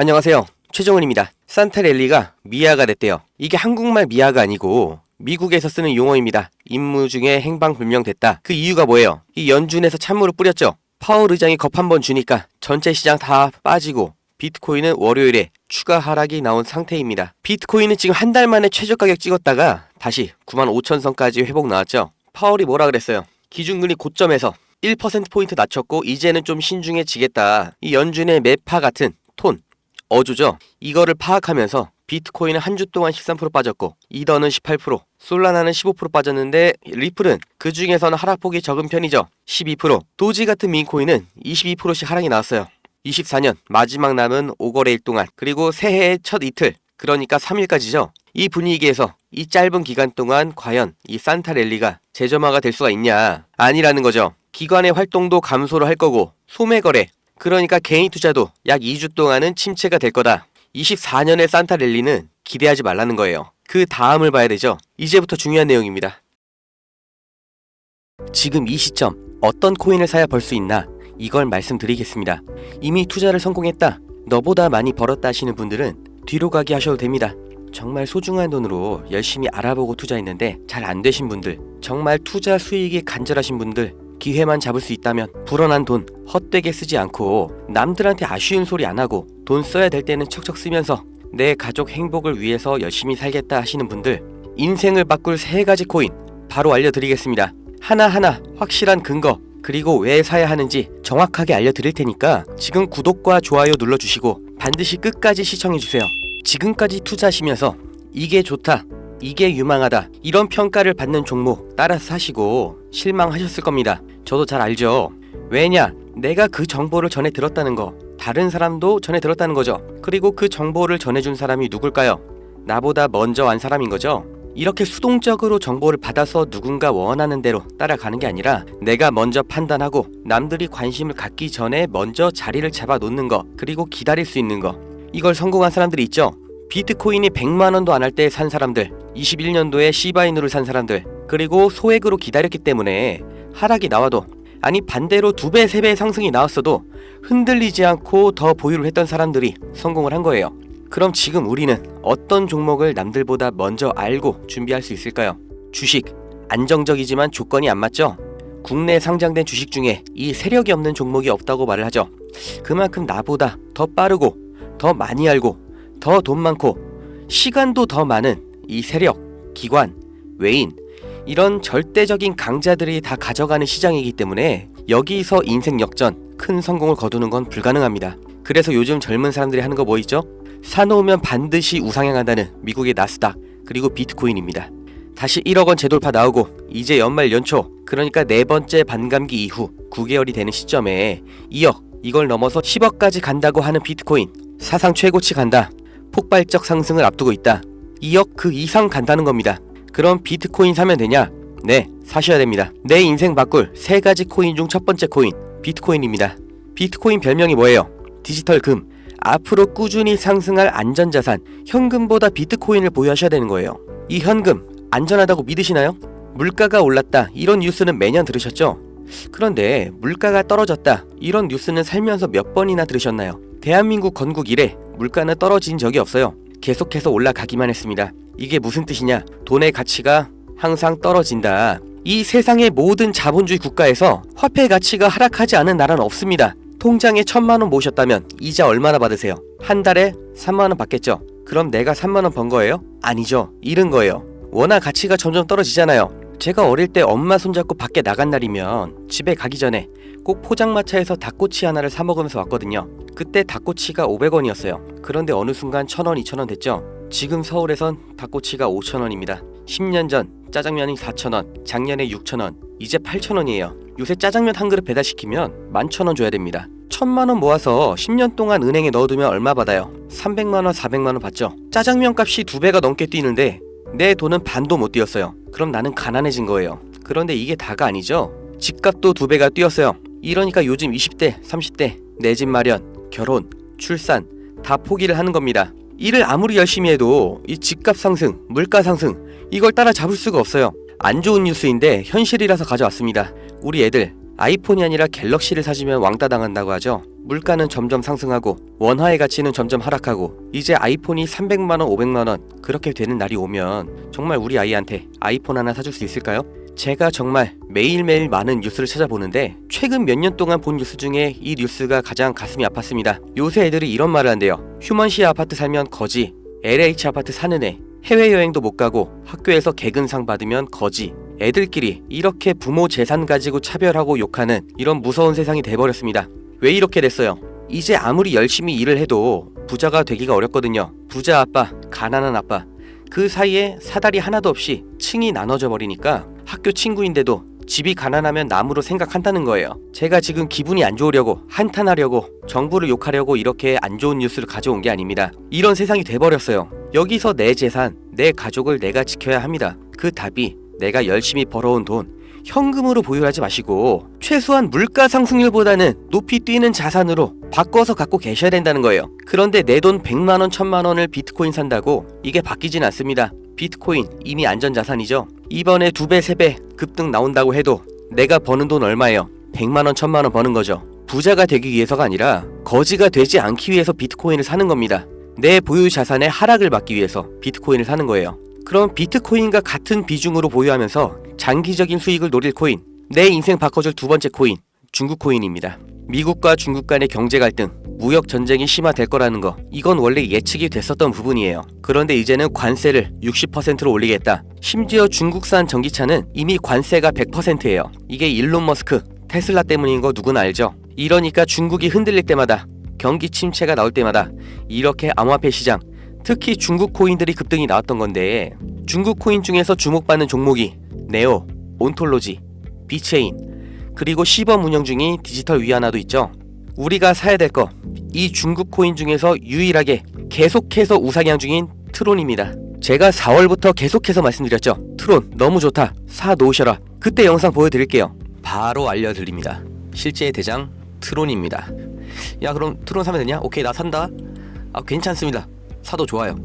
안녕하세요. 최정은입니다. 산타랠리가 미아가 됐대요. 이게 한국말 미아가 아니고 미국에서 쓰는 용어입니다. 임무 중에 행방불명됐다. 그 이유가 뭐예요? 이 연준에서 찬물을 뿌렸죠. 파월 의장이 겁 한번 주니까 전체 시장 다 빠지고 비트코인은 월요일에 추가 하락이 나온 상태입니다. 비트코인은 지금 한 달 만에 최저 가격 찍었다가 다시 95,000선까지 회복 나왔죠. 파월이 뭐라 그랬어요? 기준금리 고점에서 1%포인트 낮췄고 이제는 좀 신중해지겠다. 이 연준의 매파 같은 톤, 어조죠. 이거를 파악하면서 비트코인은 한 주 동안 13% 빠졌고 이더는 18%, 솔라나는 15% 빠졌는데 리플은 그 중에서는 하락폭이 적은 편이죠. 12%, 도지 같은 민코인은 22%씩 하락이 나왔어요. 24년 마지막 남은 5거래일 동안, 그리고 새해의 첫 이틀, 그러니까 3일까지죠. 이 분위기에서 이 짧은 기간 동안 과연 이 산타랠리가 재점화가 될 수가 있냐? 아니라는 거죠. 기관의 활동도 감소를 할 거고 소매거래, 그러니까 개인 투자도 약 2주 동안은 침체가 될 거다. 24년의 산타랠리는 기대하지 말라는 거예요. 그 다음을 봐야 되죠. 이제부터 중요한 내용입니다. 지금 이 시점 어떤 코인을 사야 벌 수 있나? 이걸 말씀드리겠습니다. 이미 투자를 성공했다, 너보다 많이 벌었다 하시는 분들은 뒤로 가기 하셔도 됩니다. 정말 소중한 돈으로 열심히 알아보고 투자했는데 잘 안 되신 분들, 정말 투자 수익이 간절하신 분들, 기회만 잡을 수 있다면 불어난 돈 헛되게 쓰지 않고 남들한테 아쉬운 소리 안 하고 돈 써야 될 때는 척척 쓰면서 내 가족 행복을 위해서 열심히 살겠다 하시는 분들, 인생을 바꿀 3가지 코인 바로 알려드리겠습니다. 하나하나 확실한 근거, 그리고 왜 사야 하는지 정확하게 알려드릴 테니까 지금 구독과 좋아요 눌러주시고 반드시 끝까지 시청해주세요. 지금까지 투자하시면서 이게 좋다, 이게 유망하다, 이런 평가를 받는 종목 따라서 사시고 실망하셨을 겁니다. 저도 잘 알죠. 왜냐? 내가 그 정보를 전해 들었다는 거, 다른 사람도 전해 들었다는 거죠. 그리고 그 정보를 전해준 사람이 누굴까요? 나보다 먼저 안 사람인 거죠. 이렇게 수동적으로 정보를 받아서 누군가 원하는 대로 따라가는 게 아니라 내가 먼저 판단하고 남들이 관심을 갖기 전에 먼저 자리를 잡아 놓는 거, 그리고 기다릴 수 있는 거, 이걸 성공한 사람들이 있죠. 비트코인이 100만원도 안 할 때 산 사람들, 21년도에 시바이누를 산 사람들, 그리고 소액으로 기다렸기 때문에 하락이 나와도, 아니 반대로 2배, 3배 상승이 나왔어도 흔들리지 않고 더 보유를 했던 사람들이 성공을 한 거예요. 그럼 지금 우리는 어떤 종목을 남들보다 먼저 알고 준비할 수 있을까요? 주식, 안정적이지만 조건이 안 맞죠? 국내 상장된 주식 중에 이 세력이 없는 종목이 없다고 말을 하죠. 그만큼 나보다 더 빠르고 더 많이 알고 더 돈 많고 시간도 더 많은 이 세력, 기관, 외인, 이런 절대적인 강자들이 다 가져가는 시장이기 때문에 여기서 인생 역전, 큰 성공을 거두는 건 불가능합니다. 그래서 요즘 젊은 사람들이 하는 거 뭐 있죠? 사놓으면 반드시 우상향한다는 미국의 나스닥, 그리고 비트코인입니다. 다시 1억원 재돌파 나오고 이제 연말 연초, 그러니까 4번째 반감기 이후 9개월이 되는 시점에 2억, 이걸 넘어서 10억까지 간다고 하는 비트코인, 사상 최고치 간다, 폭발적 상승을 앞두고 있다, 2억 그 이상 간다는 겁니다. 그럼 비트코인 사면 되냐? 네, 사셔야 됩니다. 내 인생 바꿀 3가지 코인 중 첫 번째 코인, 비트코인입니다. 비트코인 별명이 뭐예요? 디지털 금, 앞으로 꾸준히 상승할 안전자산, 현금보다 비트코인을 보유하셔야 되는 거예요. 이 현금 안전하다고 믿으시나요? 물가가 올랐다, 이런 뉴스는 매년 들으셨죠? 그런데 물가가 떨어졌다, 이런 뉴스는 살면서 몇 번이나 들으셨나요? 대한민국 건국 이래 물가는 떨어진 적이 없어요. 계속해서 올라가기만 했습니다. 이게 무슨 뜻이냐? 돈의 가치가 항상 떨어진다. 이 세상의 모든 자본주의 국가에서 화폐 가치가 하락하지 않은 나라는 없습니다. 통장에 1,000만원 모으셨다면 이자 얼마나 받으세요? 한 달에 3만원 받겠죠? 그럼 내가 3만원 번 거예요? 아니죠. 잃은 거예요. 워낙 가치가 점점 떨어지잖아요. 제가 어릴 때 엄마 손잡고 밖에 나간 날이면 집에 가기 전에 꼭 포장마차에서 닭꼬치 하나를 사 먹으면서 왔거든요. 그때 닭꼬치가 500원이었어요. 그런데 어느 순간 1,000원, 2,000원 됐죠. 지금 서울에선 닭꼬치가 5,000원입니다. 10년 전 짜장면이 4,000원, 작년에 6,000원, 이제 8,000원이에요. 요새 짜장면 한 그릇 배달시키면 11,000원 줘야 됩니다. 1,000만원 모아서 10년 동안 은행에 넣어두면 얼마 받아요? 300만원, 400만원 받죠. 짜장면 값이 2배가 넘게 뛰는데 내 돈은 반도 못 뛰었어요. 그럼 나는 가난해진 거예요. 그런데 이게 다가 아니죠. 집값도 2배가 뛰었어요. 이러니까 요즘 20대, 30대 내 집 마련, 결혼, 출산 다 포기를 하는 겁니다. 일을 아무리 열심히 해도 이 집값 상승, 물가 상승, 이걸 따라잡을 수가 없어요. 안 좋은 뉴스인데 현실이라서 가져왔습니다. 우리 애들 아이폰이 아니라 갤럭시를 사주면 왕따 당한다고 하죠. 물가는 점점 상승하고 원화의 가치는 점점 하락하고 이제 아이폰이 300만원 500만원 그렇게 되는 날이 오면 정말 우리 아이한테 아이폰 하나 사줄 수 있을까요? 제가 정말 매일매일 많은 뉴스를 찾아보는데 최근 몇 년 동안 본 뉴스 중에 이 뉴스가 가장 가슴이 아팠습니다. 요새 애들이 이런 말을 한대요. 휴먼시 아파트 살면 거지, LH 아파트 사는 애, 해외여행도 못 가고 학교에서 개근상 받으면 거지. 애들끼리 이렇게 부모 재산 가지고 차별하고 욕하는 이런 무서운 세상이 돼버렸습니다. 왜 이렇게 됐어요? 이제 아무리 열심히 일을 해도 부자가 되기가 어렵거든요. 부자 아빠, 가난한 아빠, 그 사이에 사다리 하나도 없이 층이 나눠져 버리니까 학교 친구인데도 집이 가난하면 남으로 생각한다는 거예요. 제가 지금 기분이 안 좋으려고 한탄하려고 정부를 욕하려고 이렇게 안 좋은 뉴스를 가져온 게 아닙니다. 이런 세상이 돼버렸어요. 여기서 내 재산, 내 가족을 내가 지켜야 합니다. 그 답이 내가 열심히 벌어온 돈 현금으로 보유하지 마시고 최소한 물가 상승률보다는 높이 뛰는 자산으로 바꿔서 갖고 계셔야 된다는 거예요. 그런데 내 돈 100만원 1000만원을 비트코인 산다고 이게 바뀌진 않습니다. 비트코인 이미 안전자산이죠. 이번에 2배 3배 급등 나온다고 해도 내가 버는 돈 얼마예요? 100만원 1000만원 버는 거죠. 부자가 되기 위해서가 아니라 거지가 되지 않기 위해서 비트코인을 사는 겁니다. 내 보유 자산의 하락을 막기 위해서 비트코인을 사는 거예요. 그럼 비트코인과 같은 비중으로 보유하면서 장기적인 수익을 노릴 코인, 내 인생 바꿔줄 두 번째 코인, 중국 코인입니다. 미국과 중국 간의 경제 갈등, 무역 전쟁이 심화될 거라는 거, 이건 원래 예측이 됐었던 부분이에요. 그런데 이제는 관세를 60%로 올리겠다. 심지어 중국산 전기차는 이미 관세가 100%예요. 이게 일론 머스크, 테슬라 때문인 거 누구나 알죠. 이러니까 중국이 흔들릴 때마다, 경기 침체가 나올 때마다 이렇게 암호화폐 시장, 특히 중국 코인들이 급등이 나왔던 건데, 중국 코인 중에서 주목받는 종목이 네오, 온톨로지, 비체인, 그리고 시범 운영 중인 디지털 위안화도 있죠. 우리가 사야 될 거, 이 중국 코인 중에서 유일하게 계속해서 우상향 중인 트론입니다. 제가 4월부터 계속해서 말씀드렸죠. 트론 너무 좋다, 사 놓으셔라. 그때 영상 보여드릴게요. 바로 알려드립니다. 실제의 대장 트론입니다. 야, 그럼 트론 사면 되냐? 오케이, 나 산다. 괜찮습니다. 사도 좋아요.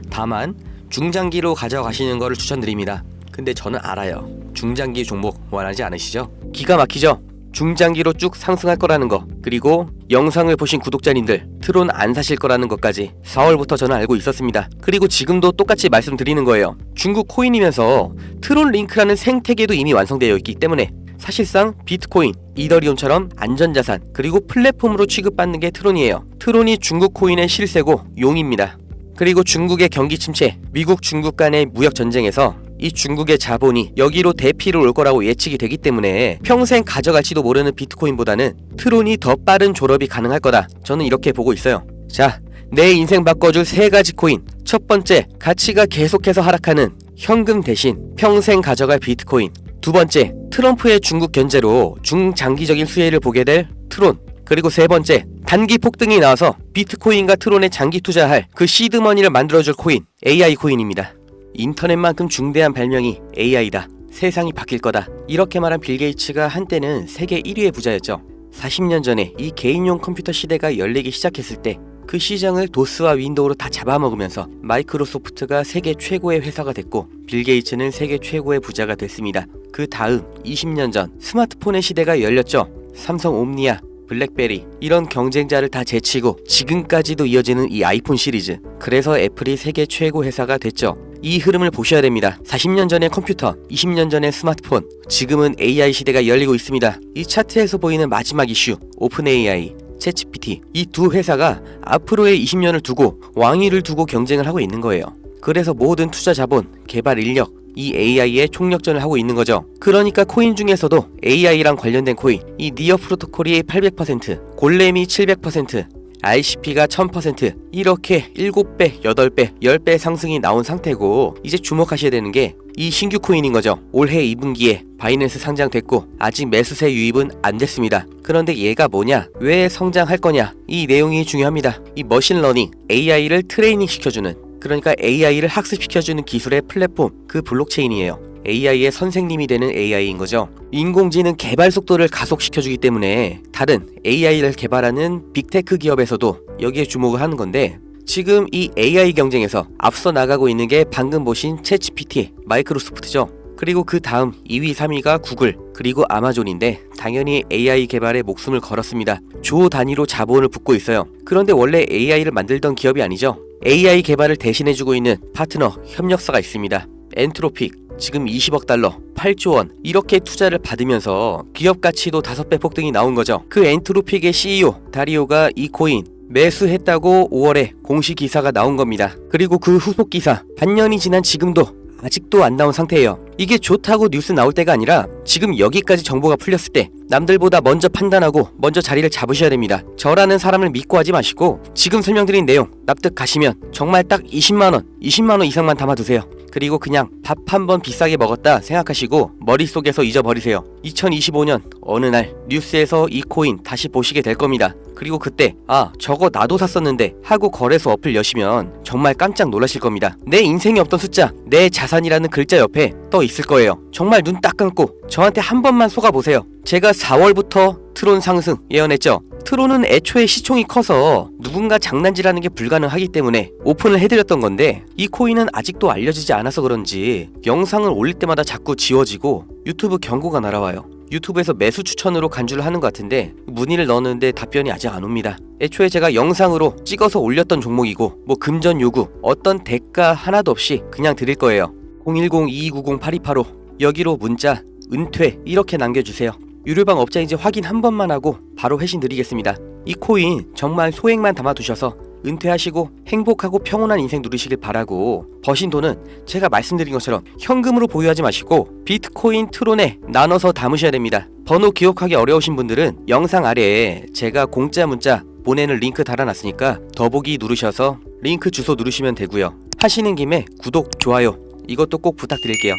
다만 중장기로 가져가시는 거를 추천드립니다. 근데 저는 알아요. 중장기 종목 원하지 않으시죠? 기가 막히죠? 중장기로 쭉 상승할 거라는 거, 그리고 영상을 보신 구독자님들 트론 안 사실 거라는 것까지 4월부터 저는 알고 있었습니다. 그리고 지금도 똑같이 말씀드리는 거예요. 중국 코인이면서 트론 링크라는 생태계도 이미 완성되어 있기 때문에 사실상 비트코인, 이더리움처럼 안전자산, 그리고 플랫폼으로 취급받는 게 트론이에요. 트론이 중국 코인의 실세고 용입니다. 그리고 중국의 경기 침체, 미국 중국 간의 무역 전쟁에서 이 중국의 자본이 여기로 대피를 올 거라고 예측이 되기 때문에 평생 가져갈지도 모르는 비트코인보다는 트론이 더 빠른 졸업이 가능할 거다. 저는 이렇게 보고 있어요. 자, 내 인생 바꿔줄 3가지 코인. 첫 번째, 가치가 계속해서 하락하는 현금 대신 평생 가져갈 비트코인. 두 번째, 트럼프의 중국 견제로 중장기적인 수혜를 보게 될 트론. 그리고 세 번째, 단기 폭등이 나와서 비트코인과 트론에 장기 투자할 그 시드머니를 만들어줄 코인, AI 코인입니다. 인터넷만큼 중대한 발명이 AI다. 세상이 바뀔 거다. 이렇게 말한 빌 게이츠가 한때는 세계 1위의 부자였죠. 40년 전에 이 개인용 컴퓨터 시대가 열리기 시작했을 때 그 시장을 도스와 윈도우로 다 잡아먹으면서 마이크로소프트가 세계 최고의 회사가 됐고 빌 게이츠는 세계 최고의 부자가 됐습니다. 그 다음 20년 전 스마트폰의 시대가 열렸죠. 삼성 옴니아, 블랙베리, 이런 경쟁자를 다 제치고 지금까지도 이어지는 이 아이폰 시리즈. 그래서 애플이 세계 최고 회사가 됐죠. 이 흐름을 보셔야 됩니다. 40년 전의 컴퓨터, 20년 전의 스마트폰, 지금은 AI 시대가 열리고 있습니다. 이 차트에서 보이는 마지막 이슈, 오픈 AI, 챗GPT, 이 두 회사가 앞으로의 20년을 두고 왕위를 두고 경쟁을 하고 있는 거예요. 그래서 모든 투자 자본, 개발 인력, 이 AI의 총력전을 하고 있는 거죠. 그러니까 코인 중에서도 AI랑 관련된 코인, 이 니어 프로토콜이 800%, 골렘이 700%, RCP가 1000%, 이렇게 7배, 8배, 10배 상승이 나온 상태고, 이제 주목하셔야 되는 게 이 신규 코인인 거죠. 올해 2분기에 바이낸스 상장됐고 아직 매수세 유입은 안 됐습니다. 그런데 얘가 뭐냐? 왜 성장할 거냐? 이 내용이 중요합니다. 이 머신러닝, AI를 트레이닝 시켜주는, 그러니까 AI를 학습시켜주는 기술의 플랫폼, 그 블록체인이에요. AI의 선생님이 되는 AI인 거죠. 인공지능 개발 속도를 가속시켜주기 때문에 다른 AI를 개발하는 빅테크 기업에서도 여기에 주목을 하는 건데, 지금 이 AI 경쟁에서 앞서 나가고 있는 게 방금 보신 챗GPT, 마이크로소프트죠. 그리고 그 다음 2위, 3위가 구글, 그리고 아마존인데 당연히 AI 개발에 목숨을 걸었습니다. 조 단위로 자본을 붓고 있어요. 그런데 원래 AI를 만들던 기업이 아니죠. AI 개발을 대신해주고 있는 파트너, 협력사가 있습니다. 엔트로픽, 지금 20억 달러, 8조 원 이렇게 투자를 받으면서 기업 가치도 5배 폭등이 나온 거죠. 그 엔트로픽의 CEO 다리오가 이 코인 매수했다고 5월에 공식 기사가 나온 겁니다. 그리고 그 후속 기사 반년이 지난 지금도 아직도 안 나온 상태예요. 이게 좋다고 뉴스 나올 때가 아니라 지금 여기까지 정보가 풀렸을 때 남들보다 먼저 판단하고 먼저 자리를 잡으셔야 됩니다. 저라는 사람을 믿고 하지 마시고 지금 설명드린 내용 납득 가시면 정말 딱 20만원 이상만 담아두세요. 그리고 그냥 밥 한 번 비싸게 먹었다 생각하시고 머릿속에서 잊어버리세요. 2025년 어느 날 뉴스에서 이 코인 다시 보시게 될 겁니다. 그리고 그때 저거 나도 샀었는데 하고 거래소 어플 여시면 정말 깜짝 놀라실 겁니다. 내 인생에 없던 숫자, 내 자산이라는 글자 옆에 떠 있을 거예요. 정말 눈 딱 감고 저한테 한 번만 속아보세요. 제가 4월부터 트론 상승 예언했죠. 트론은 애초에 시총이 커서 누군가 장난질하는 게 불가능하기 때문에 오픈을 해드렸던 건데 이 코인은 아직도 알려지지 않아서 그런지 영상을 올릴 때마다 자꾸 지워지고 유튜브 경고가 날아와요. 유튜브에서 매수 추천으로 간주를 하는 것 같은데 문의를 넣었는데 답변이 아직 안 옵니다. 애초에 제가 영상으로 찍어서 올렸던 종목이고 뭐 금전 요구 어떤 대가 하나도 없이 그냥 드릴 거예요. 010-2290-8285 여기로 문자 은퇴 이렇게 남겨주세요. 유료방 업자인지 확인 한 번만 하고 바로 회신 드리겠습니다. 이 코인 정말 소액만 담아두셔서 은퇴하시고 행복하고 평온한 인생 누리시길 바라고 버신 돈은 제가 말씀드린 것처럼 현금으로 보유하지 마시고 비트코인 트론에 나눠서 담으셔야 됩니다. 번호 기억하기 어려우신 분들은 영상 아래에 제가 공짜 문자 보내는 링크 달아놨으니까 더보기 누르셔서 링크 주소 누르시면 되고요. 하시는 김에 구독, 좋아요 이것도 꼭 부탁드릴게요.